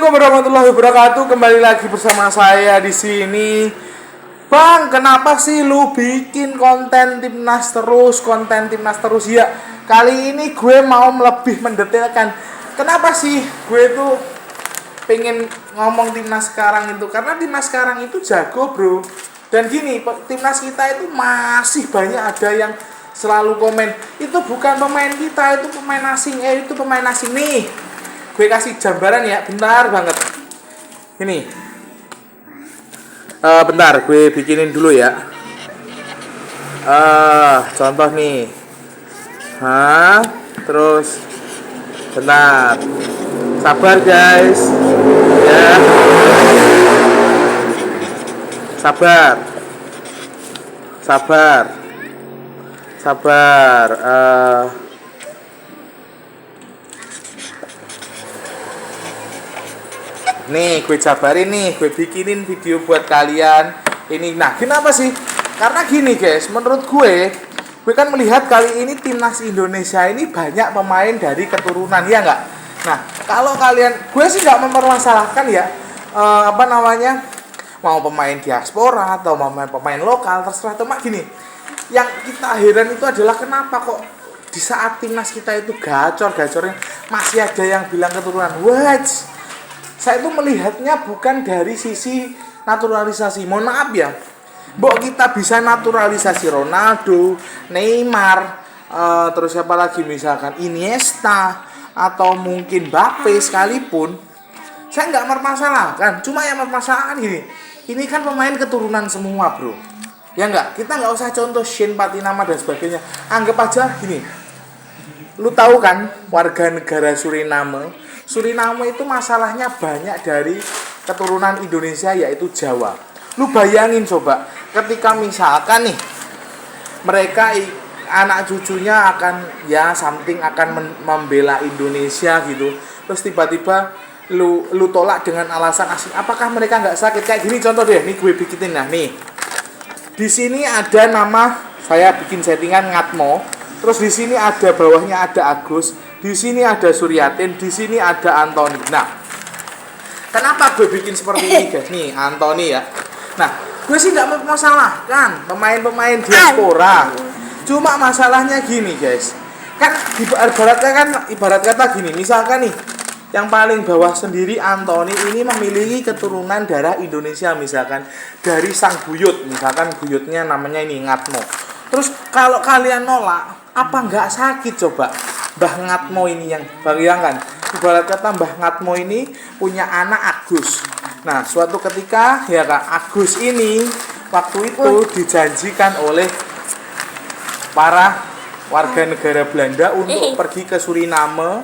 Assalamualaikum warahmatullahi wabarakatuh. Kembali lagi bersama saya di sini. Bang, kenapa sih lu bikin konten timnas terus, Ya, kali ini gue mau lebih mendetailkan. Kenapa sih gue tuh pengen ngomong timnas sekarang itu? Karena timnas sekarang itu jago, bro. Dan gini, timnas kita itu masih banyak ada yang selalu komen, itu bukan pemain kita, itu pemain asing. Itu pemain asing nih. Gue kasih gambaran ya, bentar banget. Ini. Bentar, gue bikinin dulu ya. Contoh nih. Terus bentar. Sabar guys. Ya. Sabar. Nih, gue jabarin nih, gue bikinin video buat kalian. Ini, nah, kenapa sih? Karena gini guys, menurut gue kan melihat kali ini timnas Indonesia ini banyak pemain dari keturunan, ya nggak? Nah, kalau kalian, gue sih nggak mempermasalahkan ya, mau pemain diaspora atau pemain lokal, terserah. Cuma gini, yang kita heran itu adalah kenapa kok di saat timnas kita itu gacor-gacornya masih ada yang bilang keturunan. What? Saya itu melihatnya bukan dari sisi naturalisasi. Mohon maaf ya, mbok kita bisa naturalisasi Ronaldo, Neymar, terus siapa lagi misalkan Iniesta atau mungkin Mbappe sekalipun, saya nggak mempermasalahkan. Cuma yang mempermasalahkan gini, ini kan pemain keturunan semua, bro. Ya nggak, kita nggak usah contoh Shane Patinama dan sebagainya. Anggap aja gini, lu tahu kan warga negara Suriname itu masalahnya banyak dari keturunan Indonesia, yaitu Jawa. Lu bayangin coba, ketika misalkan nih mereka anak cucunya akan membela Indonesia gitu, terus tiba-tiba lu tolak dengan alasan asing, apakah mereka nggak sakit? Kayak gini contoh deh, nih gue bikinin. Nah nih, di sini ada nama, saya bikin settingan Ngatmo. Terus di sini ada bawahnya ada Agus, di sini ada Suryatin, di sini ada Antoni. Nah, kenapa gue bikin seperti ini guys? Nih Antoni ya. Nah, gue sih nggak mempermasalahkan pemain-pemain diaspora. Cuma masalahnya gini guys, kan ibarat kata gini, misalkan nih yang paling bawah sendiri Antoni ini memiliki keturunan darah Indonesia, misalkan dari sang buyut, misalkan buyutnya namanya ini Ngatmo. Terus kalau kalian nolak, apa nggak sakit coba? Mbah Ngatmo ini yang bayangkan, ibarat kata Mbah Ngatmo ini punya anak Agus. Nah, suatu ketika ya Kak, Agus ini waktu itu dijanjikan oleh para warga negara Belanda untuk pergi ke Suriname,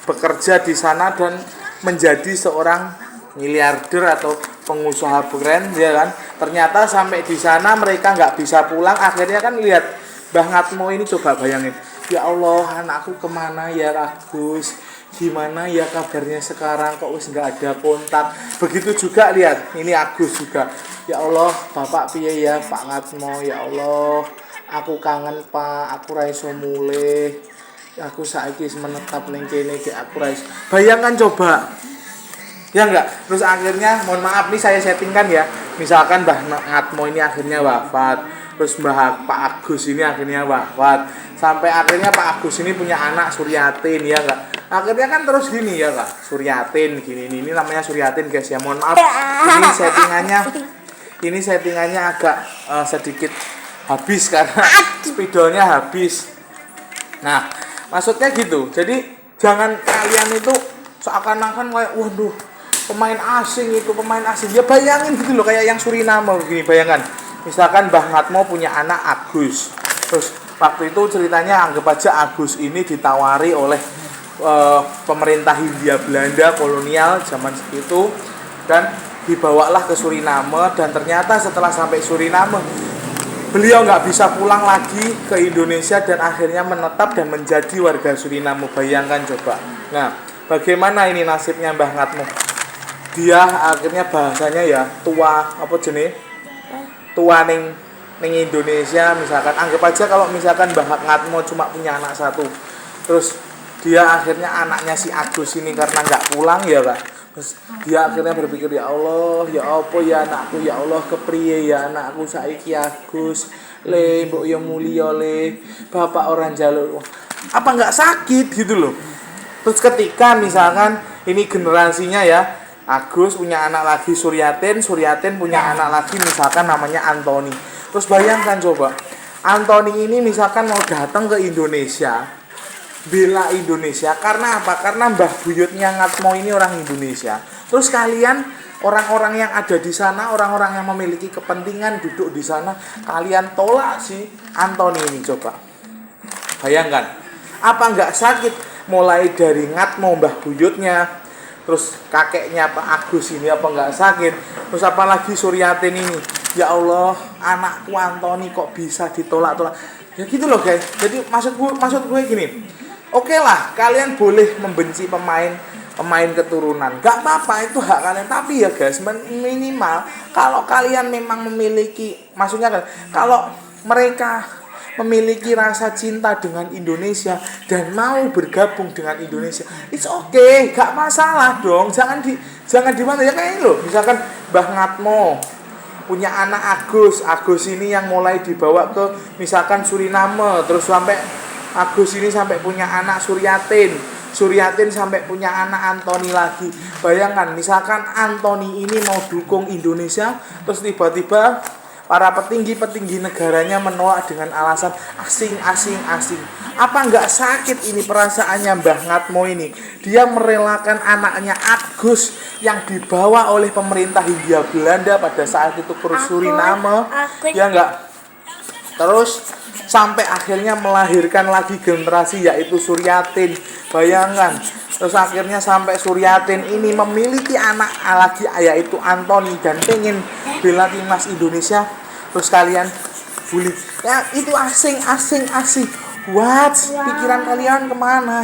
bekerja di sana dan menjadi seorang miliarder atau pengusaha brand, ya kan? Ternyata sampai di sana mereka nggak bisa pulang. Akhirnya kan lihat Mbah Ngatmo ini, coba bayangin, ya Allah, anakku kemana ya Agus? Gimana ya kabarnya sekarang, kok wis nggak ada kontak? Begitu juga lihat, ini Agus juga. Ya Allah, Bapak piye ya Pak Ngatmo? Ya Allah, aku kangen Pak, aku ra iso mulih. Aku saiki menetap ning kene iki, aku ra iso. Bayangkan coba. Ya enggak? Terus akhirnya, mohon maaf nih saya settingkan ya. Misalkan Mbah Ngatmo ini akhirnya wafat, terus Pak Agus ini akhirnya wafat, sampai akhirnya Pak Agus ini punya anak Suryatin, ya enggak? Akhirnya kan terus gini ya Kak, Suryatin gini, ini namanya Suryatin guys ya. Mohon maaf, ini settingannya agak sedikit habis karena spidolnya habis. Nah, maksudnya gitu. Jadi jangan kalian itu seakan-akan kayak waduh, pemain asing. Ya bayangin gitu loh, kayak yang Suriname begini, bayangkan. Misalkan Mbah Ngatmo punya anak Agus. Terus waktu itu ceritanya anggap aja Agus ini ditawari oleh pemerintah Hindia Belanda kolonial zaman segitu, dan dibawalah ke Suriname. Dan ternyata setelah sampai Suriname, beliau nggak bisa pulang lagi ke Indonesia dan akhirnya menetap dan menjadi warga Suriname. Bayangkan coba. Nah, bagaimana ini nasibnya Mbah Ngatmo? Dia akhirnya bahasanya ya tua ning Indonesia. Misalkan anggap aja kalau misalkan Mbah Ngatmo cuma punya anak satu, terus dia akhirnya anaknya si Agus ini karena nggak pulang ya Kak, Terus dia akhirnya berpikir, ya Allah, ya apa ya anakku, ya Allah kepriye ya anakku saiki Agus. Le mbok yo mulia le, bapak orang jaluk. Apa nggak sakit gitu loh. Terus ketika misalkan ini generasinya ya, Agus punya anak lagi Suryatin punya anak lagi misalkan namanya Anthony. Terus bayangkan coba, Anthony ini misalkan mau datang ke Indonesia, bela Indonesia karena apa? Karena mbah buyutnya Ngatmo ini orang Indonesia. Terus kalian orang-orang yang ada di sana, orang-orang yang memiliki kepentingan duduk di sana, kalian tolak si Anthony ini coba. Bayangkan, apa nggak sakit? Mulai dari Ngatmo mbah buyutnya, terus kakeknya Pak Agus ini apa nggak sakit? Terus apalagi Suryatin ini, ya Allah, anakku Anthony kok bisa ditolak-tolak? Ya gitu loh guys. Jadi maksud gue gini. Oke lah, kalian boleh membenci pemain keturunan, gak apa-apa, itu hak kalian. Tapi ya guys, minimal kalau kalian memang memiliki, maksudnya kan, kalau mereka memiliki rasa cinta dengan Indonesia dan mau bergabung dengan Indonesia, it's okay, gak masalah dong. Jangan di mana ya kayak ini loh. Misalkan Mbah Ngatmo punya anak Agus ini yang mulai dibawa ke misalkan Suriname, terus sampai Agus ini sampai punya anak Suryatin sampai punya anak Anthony lagi. Bayangkan, misalkan Anthony ini mau dukung Indonesia, terus tiba-tiba para petinggi negaranya menolak dengan alasan asing. Apa nggak sakit ini perasaannya Mbah Ngatmo ini? Dia merelakan anaknya Agus yang dibawa oleh pemerintah Hindia Belanda pada saat itu ke Suriname, ya nggak? Terus sampai akhirnya melahirkan lagi generasi yaitu Suryatin. Bayangkan, terus akhirnya sampai Suryatin ini memiliki anak lagi yaitu Anthony dan pengen bela timnas Indonesia. Terus kalian bully, ya itu asing. What? Pikiran kalian kemana?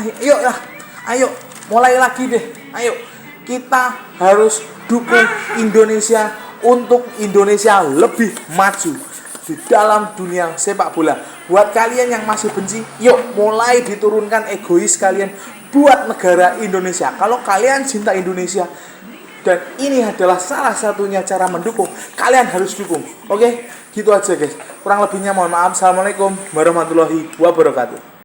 Ayo mulai lagi deh. Ayo kita harus dukung Indonesia untuk Indonesia lebih maju di dalam dunia sepak bola. Buat kalian yang masih benci, yuk mulai diturunkan egois kalian buat negara Indonesia. Kalau kalian cinta Indonesia dan ini adalah salah satunya cara mendukung, kalian harus dukung. Oke, gitu aja guys. Kurang lebihnya mohon maaf. Assalamualaikum warahmatullahi wabarakatuh.